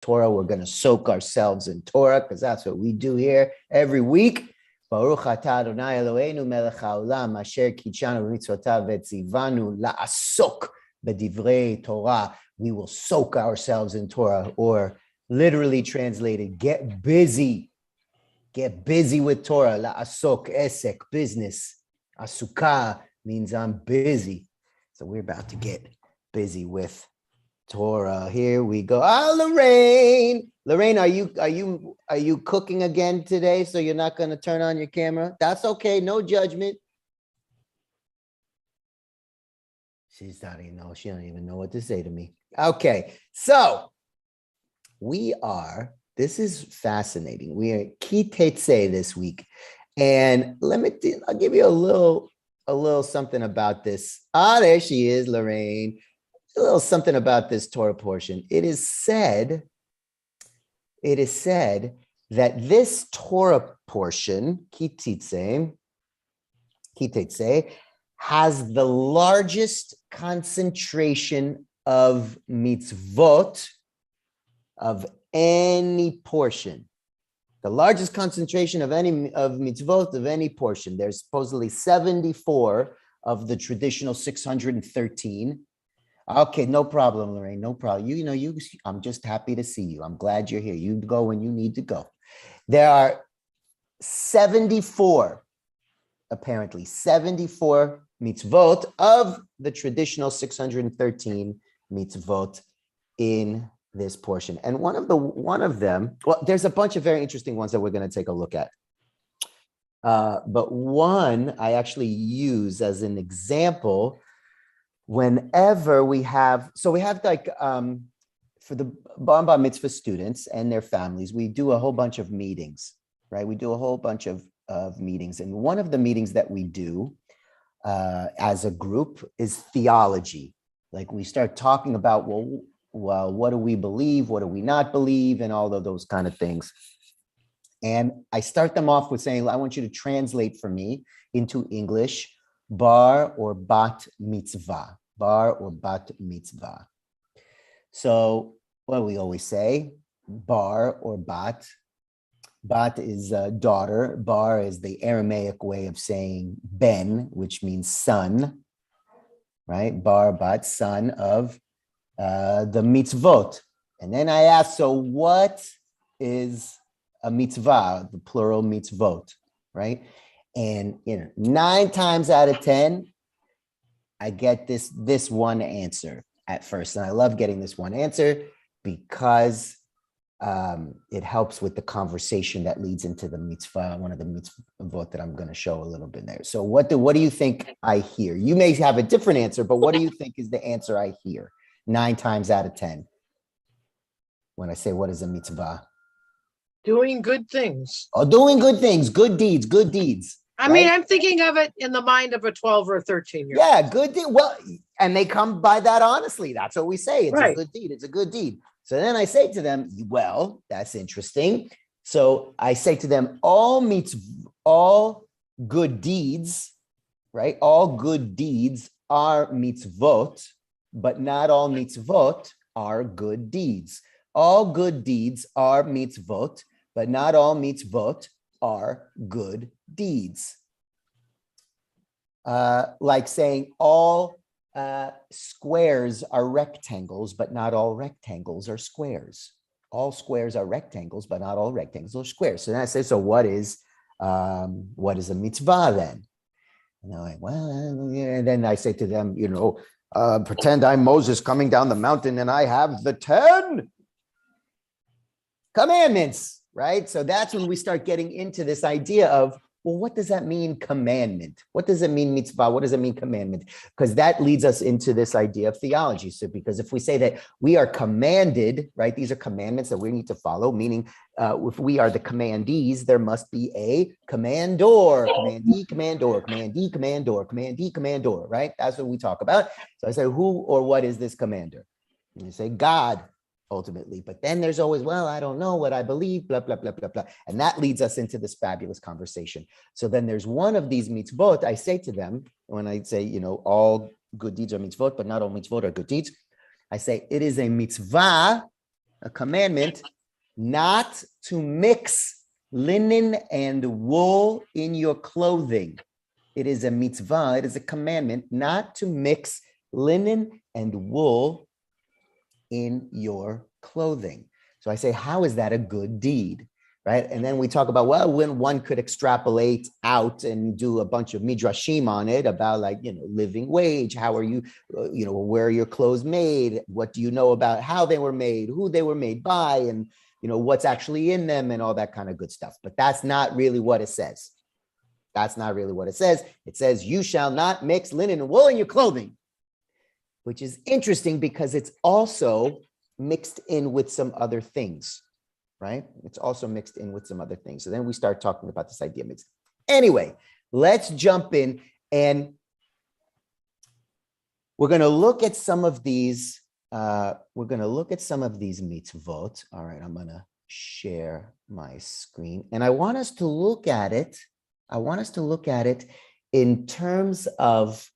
Torah. We're going to soak ourselves in Torah because that's what we do here every week. Baruch atah Adonai Eloheinu melech haolam asher kitshanu b'mitzvotav v'tzivanu la'asok b'divrei Torah. We will soak ourselves in Torah, or literally translated, get busy. Get busy with Torah. La'asok, esek, business. Asukah means I'm busy. So we're about to get busy with Torah. Here we go. Lorraine. Lorraine, are you cooking again today? So you're not going to turn on your camera? That's okay. No judgment. She's not even know. She don't even know what to say to me. Okay. So this is fascinating. We are Ki Tetzei this week. And I'll give you a little something about this. There she is, Lorraine. A little something about this Torah portion. It is said that this Torah portion, Ki Tetzei, has the largest concentration of mitzvot of any portion. The largest concentration of mitzvot of any portion. There's supposedly 74 of the traditional 613. Okay, no problem, Lorraine, no problem. I'm just happy to see you. I'm glad you're here. You go when you need to go. There are 74, apparently, 74 mitzvot of the traditional 613 mitzvot in this portion. And one of them, well, there's a bunch of very interesting ones that we're going to take a look at. But one I actually use as an example whenever we have like, for the Bar Mitzvah students and their families, we do a whole bunch of meetings, right? We do a whole bunch of meetings. And one of the meetings that we do as a group is theology. Like we start talking about, well, what do we believe? What do we not believe? And all of those kind of things. And I start them off with saying, I want you to translate for me into English, bar or bat mitzvah. Bar or bat mitzvah. So what do we always say? Bar or bat. Bat is daughter. Bar is the Aramaic way of saying ben, which means son, right? Bar, bat, son of the mitzvot. And then I ask, so what is a mitzvah, the plural mitzvot, right? And 9 times out of 10, I get this one answer at first. And I love getting this one answer because it helps with the conversation that leads into the mitzvah, one of the mitzvot that I'm going to show a little bit there. So what do you think I hear? You may have a different answer, but what do you think is the answer I hear 9 times out of 10 when I say what is a mitzvah? Doing good things. Oh, doing good things, good deeds. I mean, I'm thinking of it in the mind of a 12 or 13-year-old. Yeah, good deed. Well, and they come by that honestly. That's what we say. It's right. A good deed. It's a good deed. So then I say to them, well, that's interesting. So I say to them, all good deeds, right? All good deeds are mitzvot, but not all mitzvot are good deeds. All good deeds are mitzvot, but not all mitzvot are good deeds. Like saying all squares are rectangles, but not all rectangles are squares. All squares are rectangles, but not all rectangles are squares. So then I say, so what is a mitzvah then? And they're like, well, and then I say to them, pretend I'm Moses coming down the mountain and I have the 10 commandments, right? So that's when we start getting into this idea of, well, what does that mean, commandment? What does it mean, mitzvah? What does it mean, commandment? Because that leads us into this idea of theology. So because if we say that we are commanded, right, these are commandments that we need to follow, meaning if we are the commandees, there must be a commandor, commandee, commandor, right? That's what we talk about. So I say, who or what is this commander? And you say, God. Ultimately, but then there's always, well, I don't know what I believe, blah, blah, blah, blah, blah. And that leads us into this fabulous conversation. So then there's one of these mitzvot, I say to them, when I say, all good deeds are mitzvot, but not all mitzvot are good deeds. I say, it is a mitzvah a commandment not to mix linen and wool in your clothing. It is a mitzvah, it is a commandment not to mix linen and wool in your clothing. So I say, how is that a good deed? Right? And then we talk about, well, when one could extrapolate out and do a bunch of midrashim on it about like, living wage. How are you, where are your clothes made? What do you know about how they were made, who they were made by, and, what's actually in them and all that kind of good stuff. But that's not really what it says. That's not really what it says. It says, you shall not mix linen and wool in your clothing, which is interesting because it's also mixed in with some other things. Right? It's also mixed in with some other things. So then we start talking about this idea mixed. Anyway, let's jump in and we're going to look at some of these. Mitzvot. All right, I'm going to share my screen and I want us to look at it. In terms of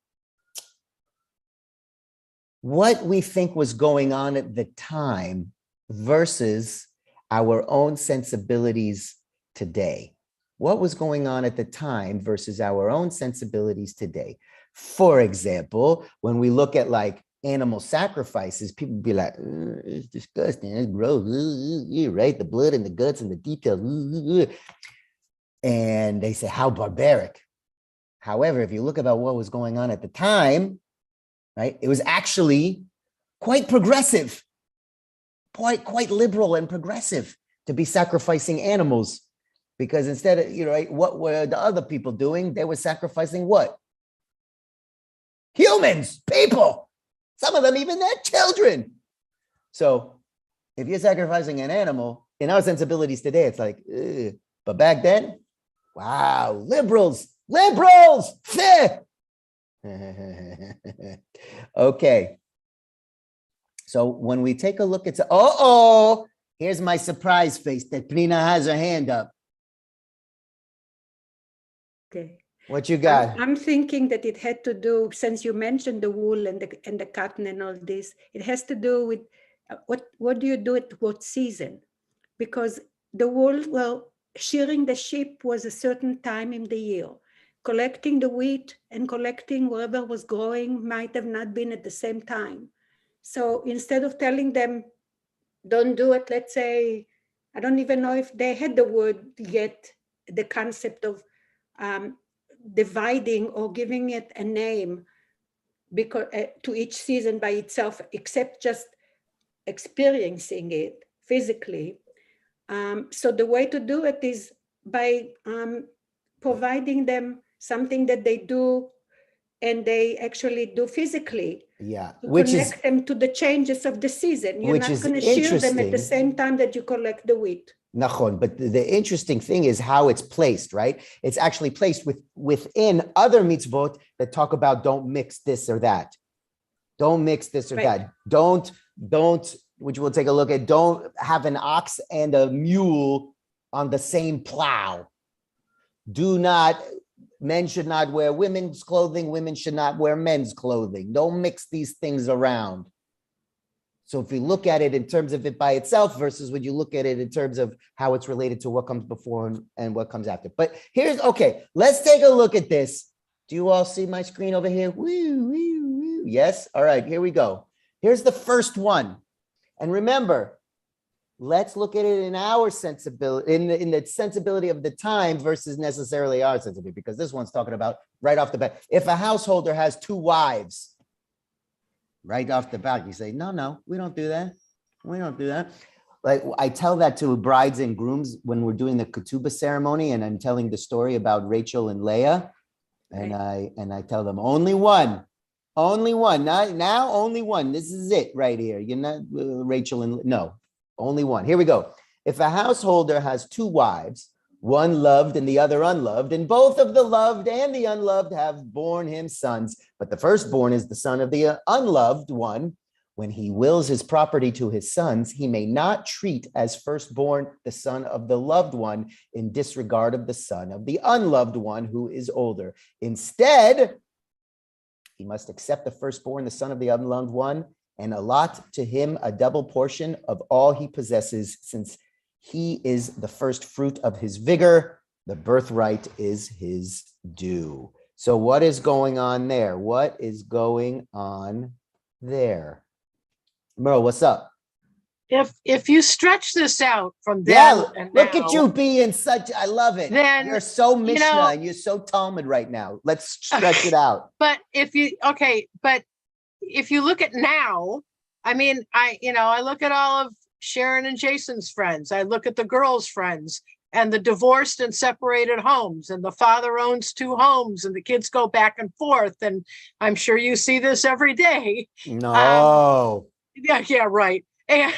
what we think was going on at the time versus our own sensibilities today. What was going on at the time versus our own sensibilities today? For example, when we look at like animal sacrifices, people be like, it's disgusting, it's gross, right? The blood and the guts and the details. And they say, how barbaric. However, if you look about what was going on at the time, right, it was actually quite progressive. Quite liberal and progressive to be sacrificing animals, because instead of, what were the other people doing? They were sacrificing what? Humans, people. Some of them even had children. So if you're sacrificing an animal, in our sensibilities today, it's like, ugh. But back then, wow, liberals. Okay. So when we take a look at, here's my surprise face that Prina has her hand up. Okay. What you got? I'm thinking that it had to do, since you mentioned the wool and the cotton and all this, it has to do with what do you do at what season? Because the wool, shearing the sheep was a certain time in the year. Collecting the wheat and collecting whatever was growing might have not been at the same time. So instead of telling them, don't do it, let's say, I don't even know if they had the word yet, the concept of dividing or giving it a name because to each season by itself, except just experiencing it physically. So the way to do it is by providing them something that they do and they actually do physically. Yeah, which connect them to the changes of the season. You're not going to shear them at the same time that you collect the wheat. Nachon, but the interesting thing is how it's placed, right? It's actually placed within other mitzvot that talk about don't mix this or that. Don't mix this or that. Don't, which we'll take a look at, don't have an ox and a mule on the same plow. Men should not wear women's clothing. Women should not wear men's clothing. Don't mix these things around. So if you look at it in terms of it by itself versus when you look at it in terms of how it's related to what comes before and what comes after. But let's take a look at this. Do you all see my screen over here? Woo. Yes? All right, here we go. Here's the first one. And remember, let's look at it in our sensibility, in the sensibility of the time versus necessarily our sensibility, because this one's talking about right off the bat. If a householder has 2 wives, right off the bat, you say, no, we don't do that. We don't do that. Like I tell that to brides and grooms when we're doing the ketubah ceremony, and I'm telling the story about Rachel and Leah, and I tell them only one. Now only one. This is it right here. You're not Rachel and no. Only one. Here we go. If a householder has 2 wives, one loved and the other unloved, and both of the loved and the unloved have borne him sons, but the firstborn is the son of the unloved one, when he wills his property to his sons, he may not treat as firstborn the son of the loved one in disregard of the son of the unloved one who is older. Instead, he must accept the firstborn, the son of the unloved one, and allot to him a double portion of all he possesses, since he is the first fruit of his vigor. The birthright is his due. So what is going on there? What is going on there? Merle, what's up? If you stretch this out from then Yeah, and look at now, you being such, I love it. Then, You're so you Mishnah know- and you're so Talmud right now. Let's stretch it out. but if you look at now, I mean, I look at all of Sharon and Jason's friends. I look at the girls' friends and the divorced and separated homes, and the father owns 2 homes and the kids go back and forth. And I'm sure you see this every day. No. Yeah, right. And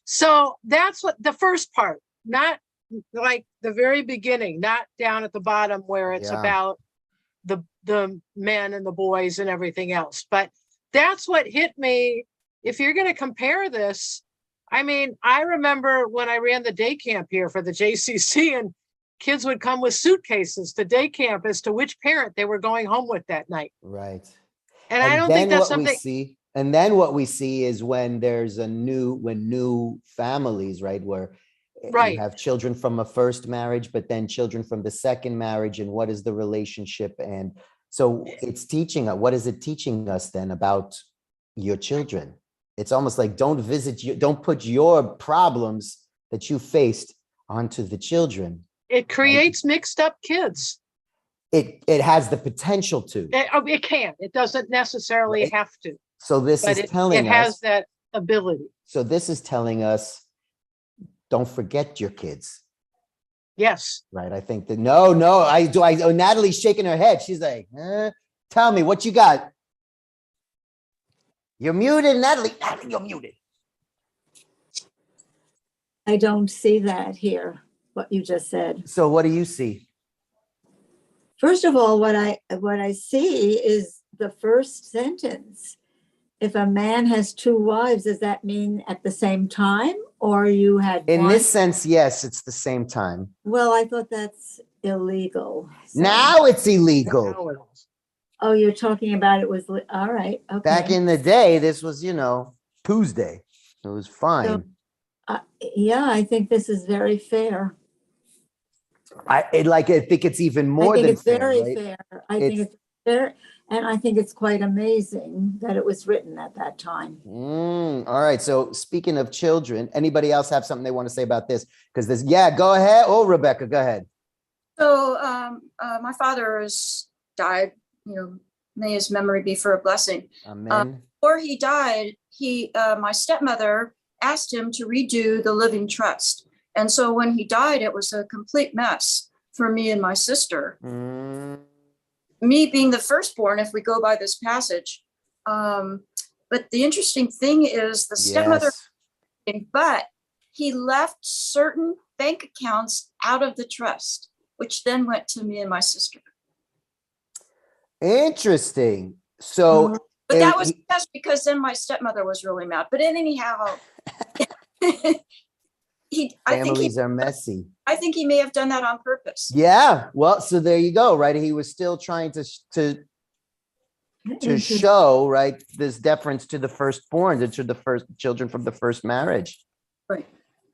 so that's what the first part, not like the very beginning, not down at the bottom where it's Yeah. about the men and the boys and everything else. But that's what hit me. If you're going to compare this, I mean, I remember when I ran the day camp here for the JCC, and kids would come with suitcases to day camp as to which parent they were going home with that night. Right. And I don't think that's something. And then what we see is when there's new families, right, where Right. you have children from a first marriage, but then children from the second marriage, and what is the relationship? And so it's teaching us, what is it teaching us then about your children? It's almost like don't put your problems that you faced onto the children. It creates mixed up kids. It has the potential to. It can. It doesn't necessarily Right. have to. So this But is telling it us. has that ability. So this is telling us, don't forget your kids, Yes. right? I think that no, Natalie's shaking her head. She's like, tell me what you got. You're muted, Natalie. Natalie, you're muted. I don't see that here, what you just said. So what do you see? First of all, what I see is the first sentence. If a man has 2 wives, does that mean at the same time, or you had In one? this sense, yes, it's the same time. Well, I thought that's illegal. So- Now it's illegal. Now it is. Oh, you're talking about it was, all right, okay. Back in the day, this was, Tuesday. It was fine. Yeah, I think this is very fair. I think it's even more I think than it's fair, very right? fair. I think it's fair, and I think it's quite amazing that it was written at that time. All right. So speaking of children, anybody else have something they want to say about this? Because go ahead. Oh, Rebecca, go ahead. So my father has died, may his memory be for a blessing. Amen. Before he died, my stepmother asked him to redo the living trust. And so when he died, it was a complete mess for me and my sister. Me being the firstborn, if we go by this passage. But the interesting thing is the stepmother, but he left certain bank accounts out of the trust, which then went to me and my sister. Interesting. So, but that was just because then my stepmother was really mad. But anyhow, families are messy. I think he may have done that on purpose. Yeah. Well, so there you go. Right. He was still trying to show, right, this deference to the firstborn, to the first children from the first marriage. Right.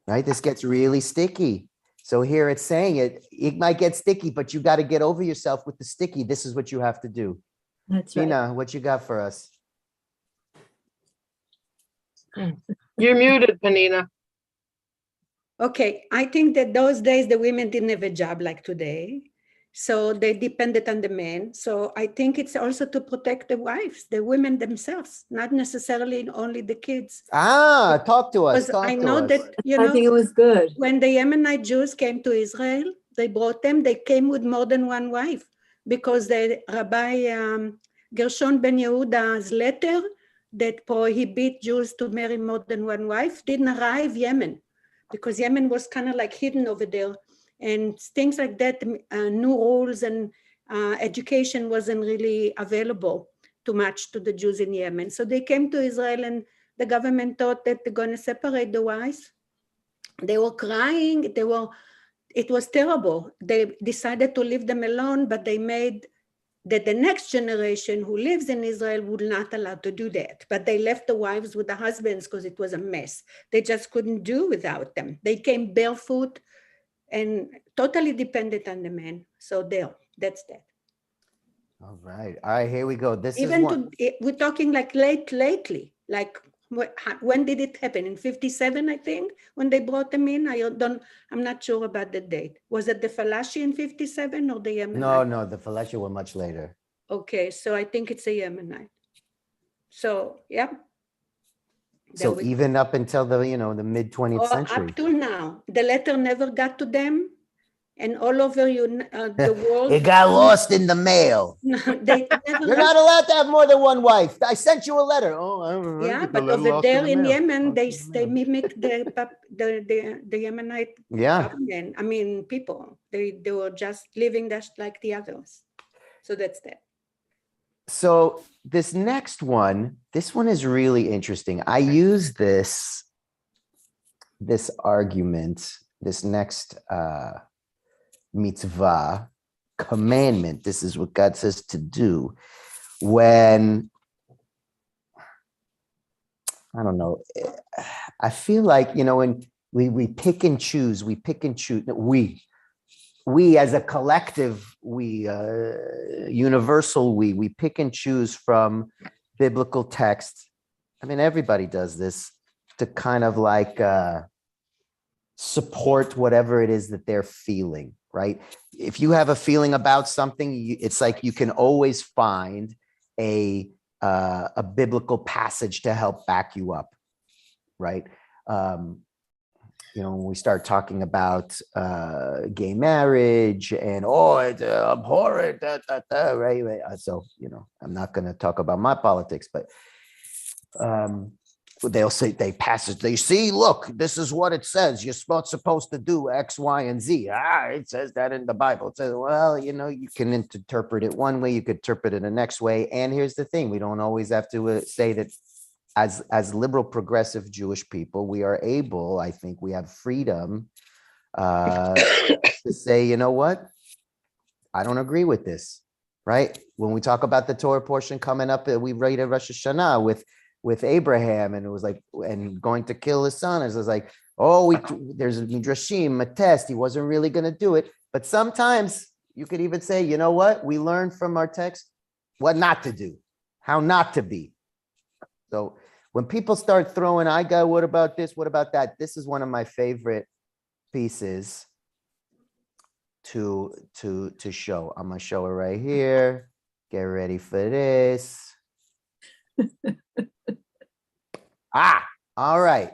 Right. This gets really sticky. So here it's saying it might get sticky, but you got to get over yourself with the sticky. This is what you have to do. That's right. Tina, what you got for us? You're muted, Panina. Okay, I think that those days the women didn't have a job like today. So they depended on the men. So I think it's also to protect the wives, the women themselves, not necessarily only the kids. Talk to us. Because I know that, I think it was good. when the Yemenite Jews came to Israel, they came with more than one wife, because the Rabbi Gershon ben Yehuda's letter that prohibit Jews to marry more than one wife didn't arrive Yemen, because Yemen was kind of like hidden over there, and things like that, new rules and education wasn't really available too much to the Jews in Yemen. So they came to Israel, and the government thought that they're going to separate the wives. They were crying. It was terrible. They decided to leave them alone, but they made that the next generation who lives in Israel would not allow to do that. But they left the wives with the husbands because it was a mess. They just couldn't do without them. They came barefoot and totally dependent on the men. So that's that. All right, here we go. This Even is one. we're talking like lately, like when did it happen? In 57, I think, when they brought them in. I'm not sure about the date. Was it the Falashi in 57 or the Yemenite? No, the Falashi were much later. Okay, so I think it's a Yemenite. So, yeah. So even up until the mid 20th century. Up till now, the letter never got to them, and all over the world. It got lost in the mail. They never You're not allowed to have more than one wife. I sent you a letter. Oh, I don't know. Yeah, but over there in Yemen, they mimicked the Yemenite government. I mean, people. They were just living just like the others. So that's that. So this next one, this one is really interesting. I use this argument, this next mitzvah, commandment. This is what God says to do when, I don't know, I feel like, when we pick and choose, we as a collective, universal, we pick and choose from biblical texts. I mean, everybody does this to kind of like support whatever it is that they're feeling, right? If you have a feeling about something, it's like you can always find a biblical passage to help back you up, right? When we start talking about gay marriage and it's abhorrent, right? So I'm not going to talk about my politics, but they'll say they see, look, this is what it says. You're supposed to do X, Y, and Z. It says that in the Bible. It says, well, you can interpret it one way, you could interpret it the next way. And here's the thing: we don't always have to say that. As liberal progressive Jewish people, we are able, I think we have freedom to say, you know what? I don't agree with this, right? When we talk about the Torah portion coming up, we read at Rosh Hashanah with Abraham, and it was like, and going to kill his son. It was like, there's a midrashim, a test. He wasn't really going to do it. But sometimes you could even say, you know what? We learn from our text what not to do, how not to be. So when people start throwing, what about this? What about that? This is one of my favorite pieces to show. I'm going to show it right here. Get ready for this. All right.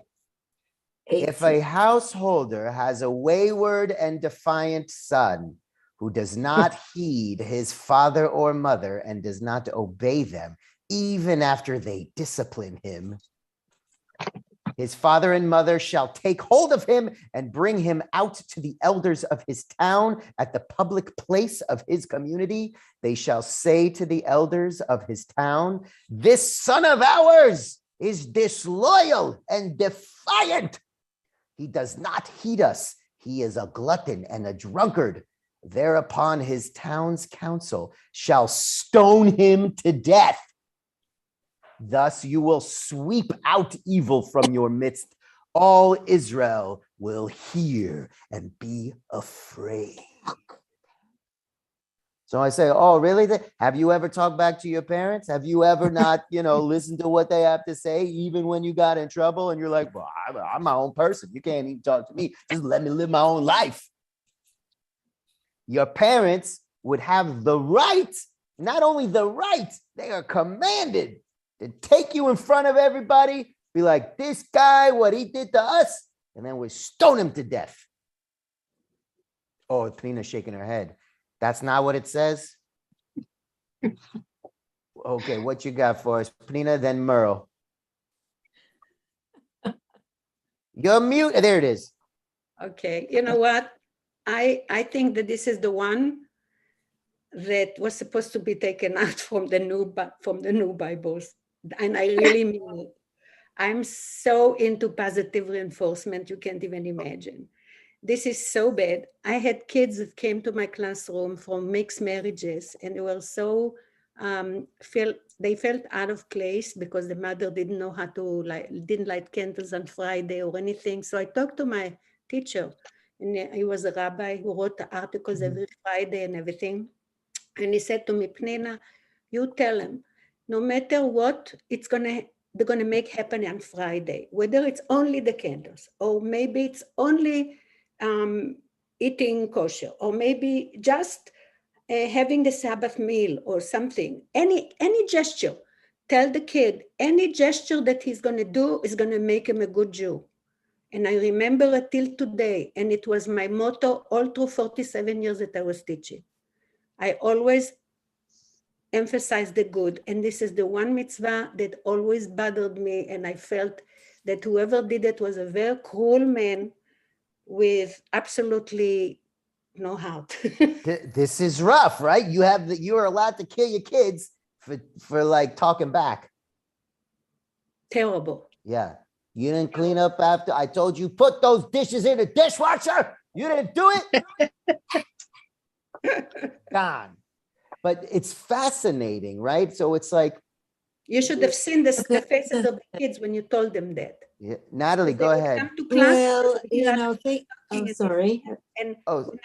If a householder has a wayward and defiant son who does not heed his father or mother and does not obey them, even after they discipline him, his father and mother shall take hold of him and bring him out to the elders of his town at the public place of his community. They shall say to the elders of his town, this son of ours is disloyal and defiant. He does not heed us. He is a glutton and a drunkard. Thereupon his town's council shall stone him to death. Thus you will sweep out evil from your midst. All Israel will hear and be afraid. So I say, oh, really? Have you ever talked back to your parents? Have you ever not, listened to what they have to say, even when you got in trouble and you're like, well, I'm my own person. You can't even talk to me. Just let me live my own life. Your parents would have the right, not only the right, they are commanded to take you in front of everybody, be like, this guy, what he did to us, and then we stone him to death. Oh, Pnina's shaking her head. That's not what it says? Okay, what you got for us? Pnina, then Merle. You're mute. There it is. Okay, you know what? I think that this is the one that was supposed to be taken out from the new Bibles. And I really mean it. I'm so into positive reinforcement, you can't even imagine. this is so bad. I had kids that came to my classroom from mixed marriages, and they were so they felt out of place because the mother didn't know how to didn't light candles on Friday or anything. So I talked to my teacher, and he was a rabbi who wrote the articles every Friday and everything. And he said to me, Pnina, you tell them, no matter what, they're gonna make happen on Friday, whether it's only the candles, or maybe it's only eating kosher, or maybe just having the Sabbath meal or something. Any gesture. Tell the kid, any gesture that he's gonna do is gonna make him a good Jew. And I remember it till today, and it was my motto all through 47 years that I was teaching. I always emphasize the good, and this is the one mitzvah that always bothered me, and I felt that whoever did it was a very cruel man with absolutely no heart. This is rough, right? You are allowed to kill your kids for like talking back. Terrible. Yeah. You didn't clean up after. I told you, put those dishes in the dishwasher. You didn't do it. Gone. But it's fascinating, right? So it's like. You should have seen the faces of the kids when you told them that. Yeah. Natalie, They go would ahead. come to class, Well, sorry. and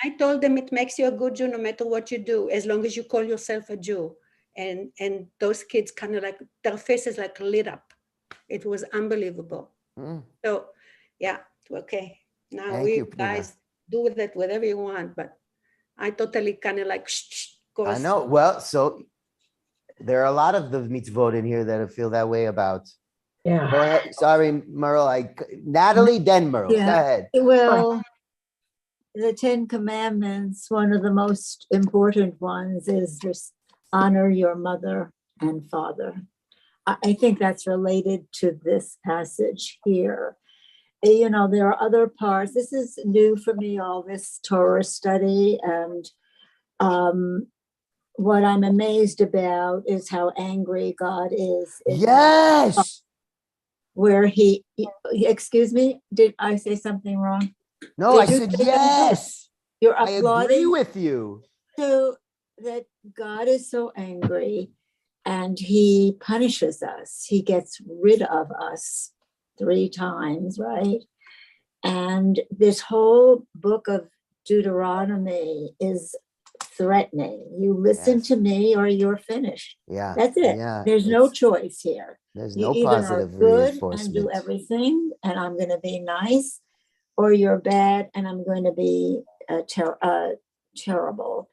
I told them it makes you a good Jew no matter what you do, as long as you call yourself a Jew. And those kids kind of like, their faces like lit up. It was unbelievable. So yeah, okay. Now Thank you, Pnina. guys do with it whatever you want, but I totally kind of like I know. Well, so there are a lot of the mitzvot in here that I feel that way about. Yeah. Go ahead. Sorry, Merle. Natalie, then Merle. Yeah. Go ahead. Well, the 10 Commandments, one of the most important ones is just honor your mother and father. I think that's related to this passage here. You know, there are other parts. This is new for me, all this Torah study. And what I'm amazed about is how angry God is. Yes. Where excuse me, did I say something wrong? No, I said yes. You're I applauding. agree with you. So that God is so angry and he punishes us. He gets rid of us 3 times, right? And this whole book of Deuteronomy is threatening. You listen to me or you're finished. Yeah. That's it. Yeah. There's no choice here. There's You no either are positive good reinforcement. and do everything and I'm going to be nice, or you're bad and I'm going to be terrible.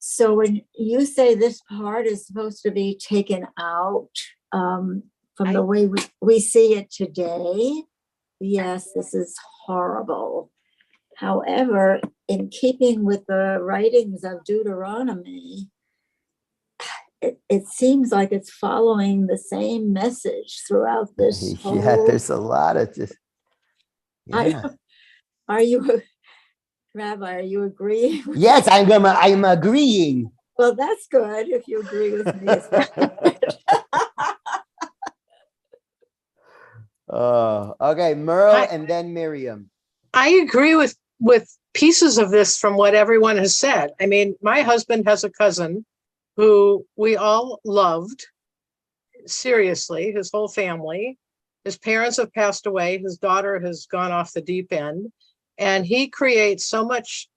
So when you say this part is supposed to be taken out from the way we see it today, yes, this is horrible. However, in keeping with the writings of Deuteronomy, it seems like it's following the same message throughout this whole. Yeah, there's a lot of just. Yeah. Are you, Rabbi, are you agreeing? Yes, I'm agreeing. Well, that's good if you agree with me. Okay, Merle and then Miriam. I agree with pieces of this from what everyone has said. I mean, my husband has a cousin who we all loved, seriously, his whole family. His parents have passed away. His daughter has gone off the deep end. And he creates so much,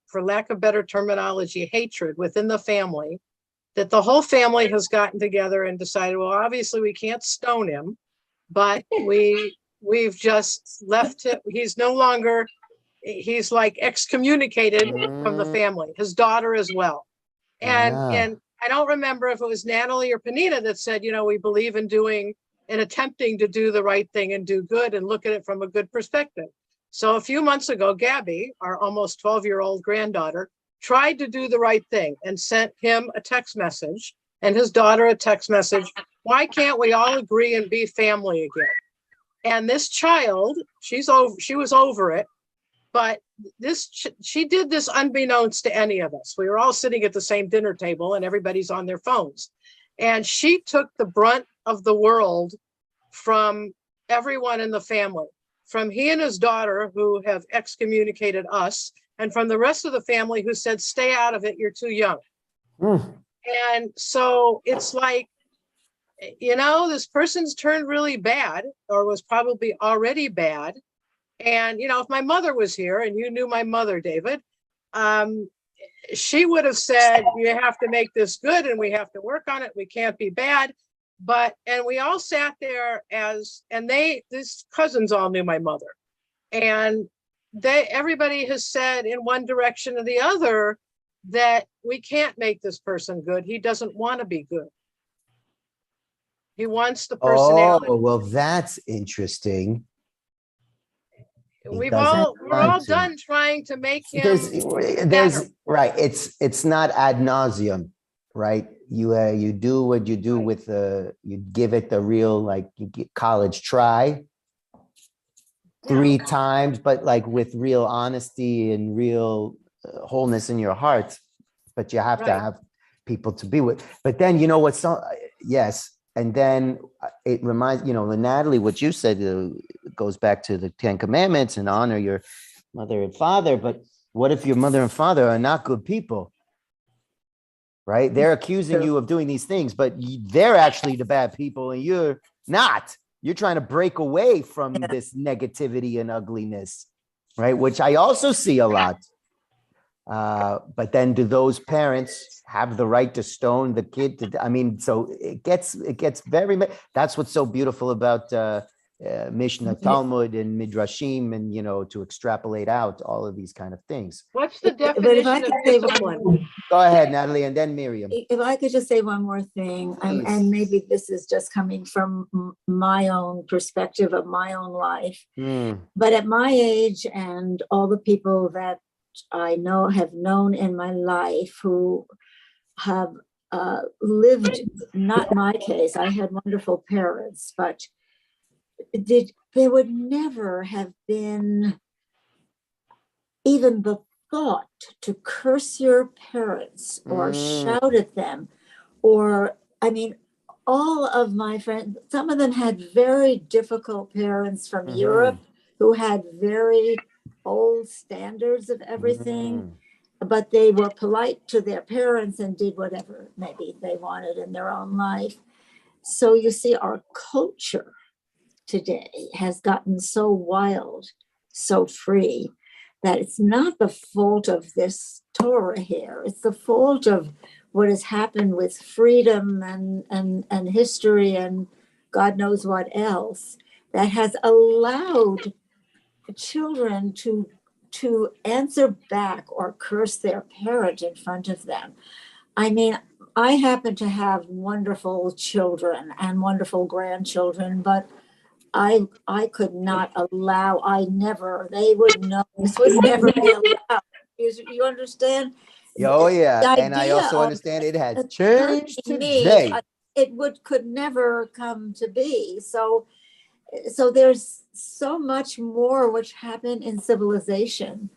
for lack of better terminology, hatred within the family, that the whole family has gotten together and decided, well, obviously we can't stone him, but we've just left him. He's no longer, he's like excommunicated from the family, his daughter as well. And I don't remember if it was Natalie or Pnina that said, you know, we believe in doing and attempting to do the right thing and do good and look at it from a good perspective. So a few months ago, Gabby, our almost 12-year-old granddaughter, tried to do the right thing and sent him a text message and his daughter a text message. Why can't we all agree and be family again? And this child, she was over it, but she did this unbeknownst to any of us. We were all sitting at the same dinner table and everybody's on their phones. And she took the brunt of the world from everyone in the family. from he and his daughter who have excommunicated us, and from the rest of the family who said, stay out of it, you're too young. And so it's like, this person's turned really bad, or was probably already bad. And, if my mother was here, and you knew my mother, David, she would have said, you have to make this good and we have to work on it. We can't be bad. And we all sat there these cousins all knew my mother. And everybody has said in one direction or the other that we can't make this person good. He doesn't want to be good. He wants the personality. Oh, well, that's interesting. We're all done trying to make him there's right. It's not ad nauseum, right? You do what you do with you give it the real, like, you get college try 3 times, but like with real honesty and real wholeness in your heart. But you have to have people to be with. But then yes. And then it reminds, Natalie, what you said goes back to the 10 Commandments and honor your mother and father. But what if your mother and father are not good people? Right? They're accusing you of doing these things, but they're actually the bad people and you're not. You're trying to break away from this negativity and ugliness, right? Which I also see a lot. But then do those parents have the right to stone the kid? So it gets very, that's what's so beautiful about Mishnah, Talmud, and Midrashim, and, to extrapolate out all of these kind of things. What's the definition? But if I could say one, go ahead, Natalie, and then Miriam. If I could just say one more thing, and maybe this is just coming from my own perspective of my own life, but at my age and all the people that I have known in my life who have lived, not my case, I had wonderful parents, but there would never have been even the thought to curse your parents or shout at them, or, all of my friends, some of them had very difficult parents from Europe who had very old standards of everything, but they were polite to their parents and did whatever maybe they wanted in their own life. So you see, our culture today has gotten so wild, so free, that it's not the fault of this Torah here. It's the fault of what has happened with freedom and history and God knows what else, that has allowed children to answer back or curse their parent in front of them. I happen to have wonderful children and wonderful grandchildren, but I could not allow, they would know, this would never be allowed. You understand? Oh, yeah. And I also understand it has changed today. Could never come to be. So there's so much more which happened in civilization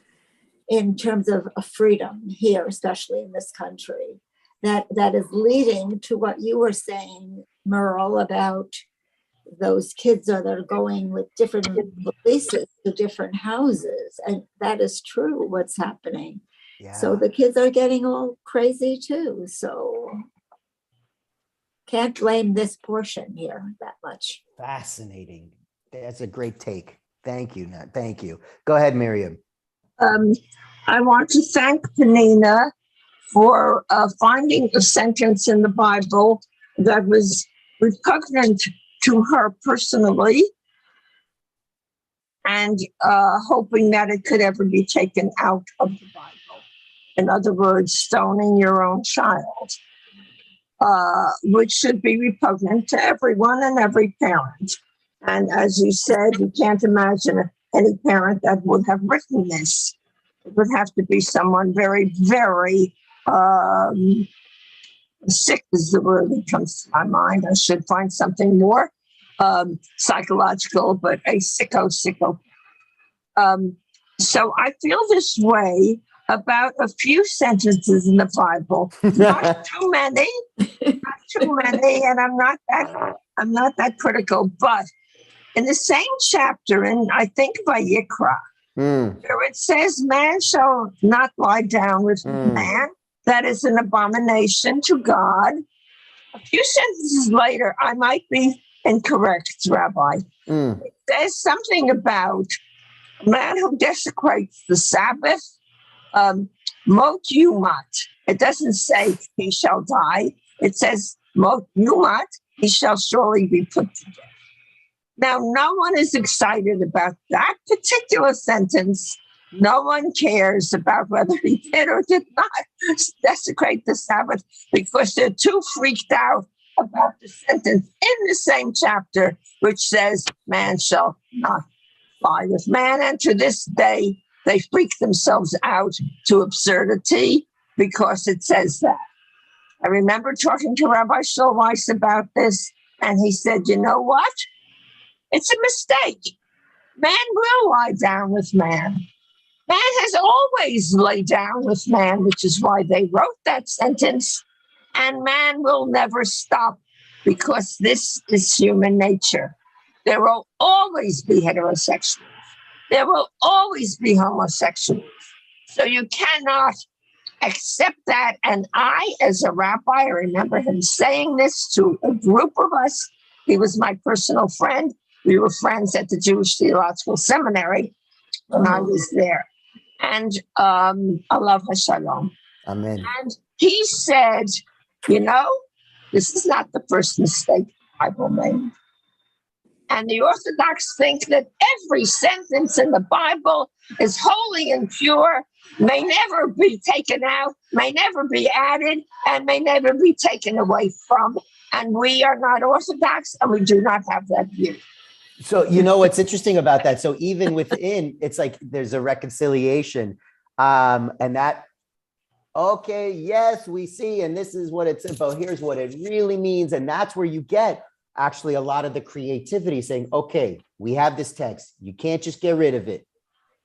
in terms of freedom here, especially in this country, that is leading to what you were saying, Merle, about those kids that are going with different releases to different houses. And that is true, what's happening. Yeah. So the kids are getting all crazy too. So can't blame this portion here that much. Fascinating. That's a great take. Thank you, Nat. Thank you. Go ahead, Miriam. I want to thank Penina for finding a sentence in the Bible that was repugnant to her personally, and hoping that it could ever be taken out of the Bible. In other words, stoning your own child, which should be repugnant to everyone and every parent. And as you said, you can't imagine any parent that would have written this. It would have to be someone very, very sick is the word that comes to my mind. I should find something more psychological, but a sicko. So I feel this way about a few sentences in the Bible, not too many, and I'm not that critical, but in the same chapter, in I think Vayikra, where it says, "Man shall not lie down with man; that is an abomination to God." A few sentences later, I might be incorrect, Rabbi. It says something about a man who desecrates the Sabbath, mot yumat. It doesn't say he shall die. It says mot yumat, he shall surely be put to death. Now, no one is excited about that particular sentence. No one cares about whether he did or did not desecrate the Sabbath because they're too freaked out about the sentence in the same chapter, which says, "Man shall not lie with man." And to this day, they freak themselves out to absurdity because it says that. I remember talking to Rabbi Eshel about this, and he said, "You know what? It's a mistake. Man will lie down with man. Man has always laid down with man, which is why they wrote that sentence. And man will never stop because this is human nature. There will always be heterosexuals. There will always be homosexuals. So you cannot accept that." And I, as a rabbi, I remember him saying this to a group of us. He was my personal friend. We were friends at the Jewish Theological Seminary when I was there. And Allah Shalom. Amen. And he said, "You know, this is not the first mistake the Bible made. And the Orthodox think that every sentence in the Bible is holy and pure, may never be taken out, may never be added, and may never be taken away from. And we are not Orthodox, and we do not have that view." So, you know, what's interesting about that. So even within, it's like, there's a reconciliation, and that, okay, yes, we see, and this is what it's about. Here's what it really means. And that's where you get actually a lot of the creativity saying, okay, we have this text. You can't just get rid of it.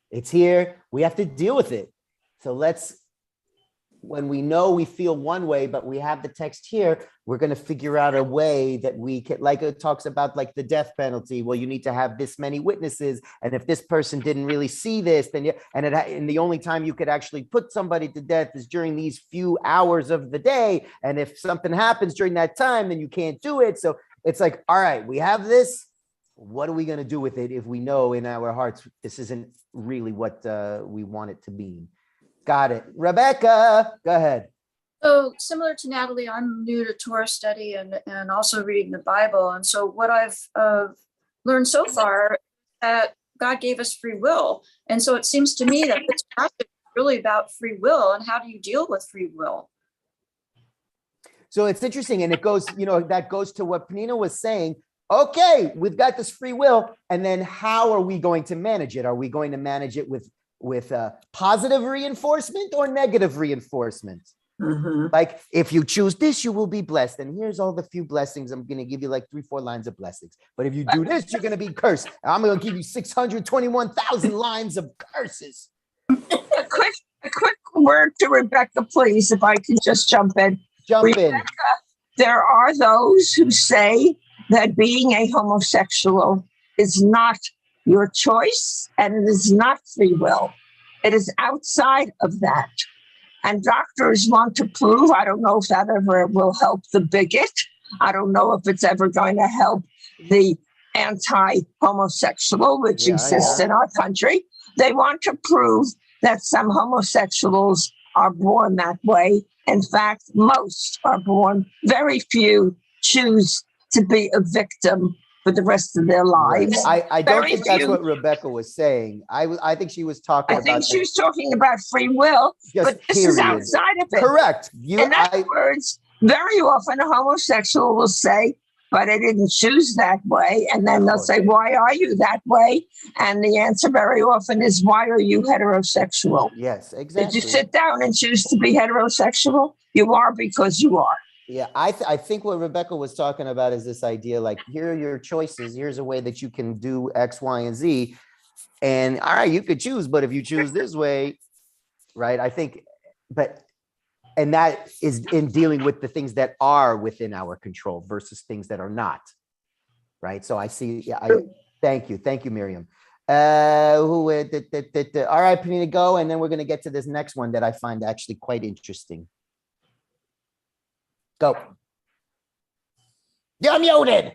It's here. We have to deal with it. So when we know we feel one way, but we have the text here, we're going to figure out a way that we can, like it talks about like the death penalty. Well, you need to have this many witnesses. And if this person didn't really see this, then and the only time you could actually put somebody to death is during these few hours of the day. And if something happens during that time, then you can't do it. So it's like, all right, we have this. What are we going to do with it if we know in our hearts this isn't really what we want it to be? Got it. Rebecca, go ahead. So similar to Natalie, I'm new to Torah study and also reading the Bible. And so what I've learned so far, that God gave us free will. And so it seems to me that this passage is really about free will. And how do you deal with free will? So it's interesting. And it goes, that goes to what Penina was saying. Okay, we've got this free will. And then how are we going to manage it? Are we going to manage it with positive reinforcement or negative reinforcement? Like, if you choose this, you will be blessed. And here's all the few blessings. I'm going to give you like 3-4 lines of blessings. But if you do this, you're going to be cursed. I'm going to give you 621,000 lines of curses. A quick word to Rebecca, please, if I can just jump in. Rebecca, there are those who say that being a homosexual is not your choice, and it is not free will. It is outside of that. And doctors want to prove, I don't know if that ever will help the bigot. I don't know if it's ever going to help the anti-homosexual, which exists in our country. They want to prove that some homosexuals are born that way. In fact, most are born. Very few choose to be a victim for the rest of their lives. I don't think that's what Rebecca was saying. I think she was talking about. I think she was talking about free will, but this is outside of it. Correct. In other words, very often a homosexual will say, "But I didn't choose that way." And then they'll say, "Why are you that way?" And the answer very often is, "Why are you heterosexual?" Yes, exactly. Did you sit down and choose to be heterosexual? You are because you are. Yeah, I think what Rebecca was talking about is this idea, like, here are your choices. Here's a way that you can do X, Y, and Z. And all right, you could choose, but if you choose this way, right? I think, and that is in dealing with the things that are within our control versus things that are not, right? So I see, Thank you, Miriam. All right, Panina, go, and then we're going to get to this next one that I find actually quite interesting. Go. You're muted.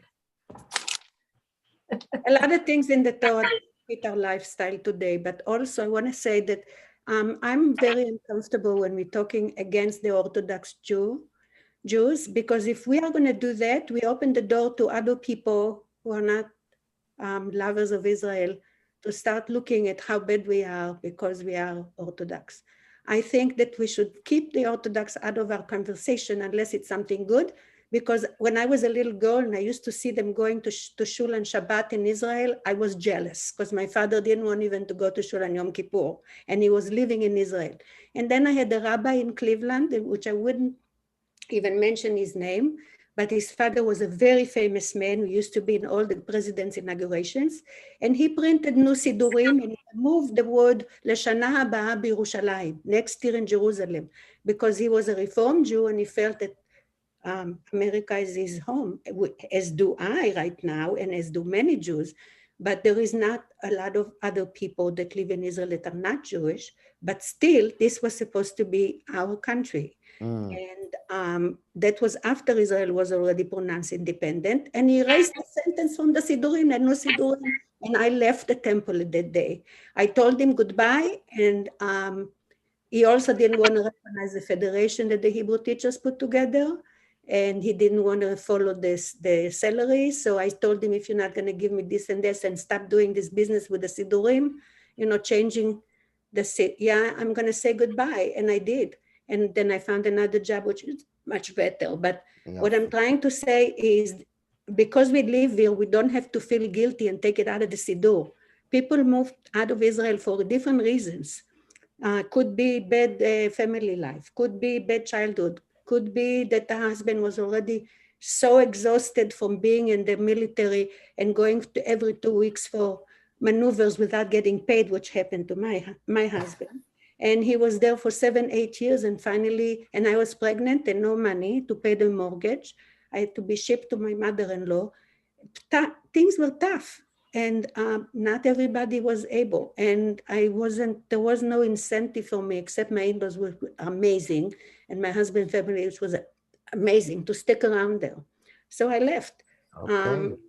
A lot of things in the Torah fit our lifestyle today, but also I want to say that I'm very uncomfortable when we're talking against the Orthodox Jews, because if we are going to do that, we open the door to other people who are not lovers of Israel to start looking at how bad we are because we are Orthodox. I think that we should keep the Orthodox out of our conversation unless it's something good, because when I was a little girl and I used to see them going to Shul on Shabbat in Israel, I was jealous because my father didn't want even to go to Shul on Yom Kippur, and he was living in Israel. And then I had a rabbi in Cleveland, which I wouldn't even mention his name, but his father was a very famous man who used to be in all the president's inaugurations, and he printed new Sidurim and he moved the word Lashana Haba B'Yerushalayim, next year in Jerusalem, because he was a Reform Jew and he felt that America is his home, as do I right now, and as do many Jews. But there is not a lot of other people that live in Israel that are not Jewish, but still, this was supposed to be our country. And that was after Israel was already pronounced independent, and he erased the sentence from the Sidurim and no Sidurim, and I left the temple that day. I told him goodbye, and he also didn't want to recognize the federation that the Hebrew teachers put together, and he didn't want to follow the salary. So I told him, if you're not going to give me this and this and stop doing this business with the Sidurim, changing yeah, I'm going to say goodbye. And I did. And then I found another job, which is much better. But what I'm trying to say is, because we live here, we don't have to feel guilty and take it out of the Siddur. People moved out of Israel for different reasons. Could be bad family life, could be bad childhood, could be that the husband was already so exhausted from being in the military and going to every 2 weeks for maneuvers without getting paid, which happened to my husband. And he was there for 7-8 years, and finally, and I was pregnant and no money to pay the mortgage. I had to be shipped to my mother-in-law. Things were tough, and not everybody was able. And there was no incentive for me, except my in-laws were amazing, and my husband's family, which was amazing, to stick around there. So I left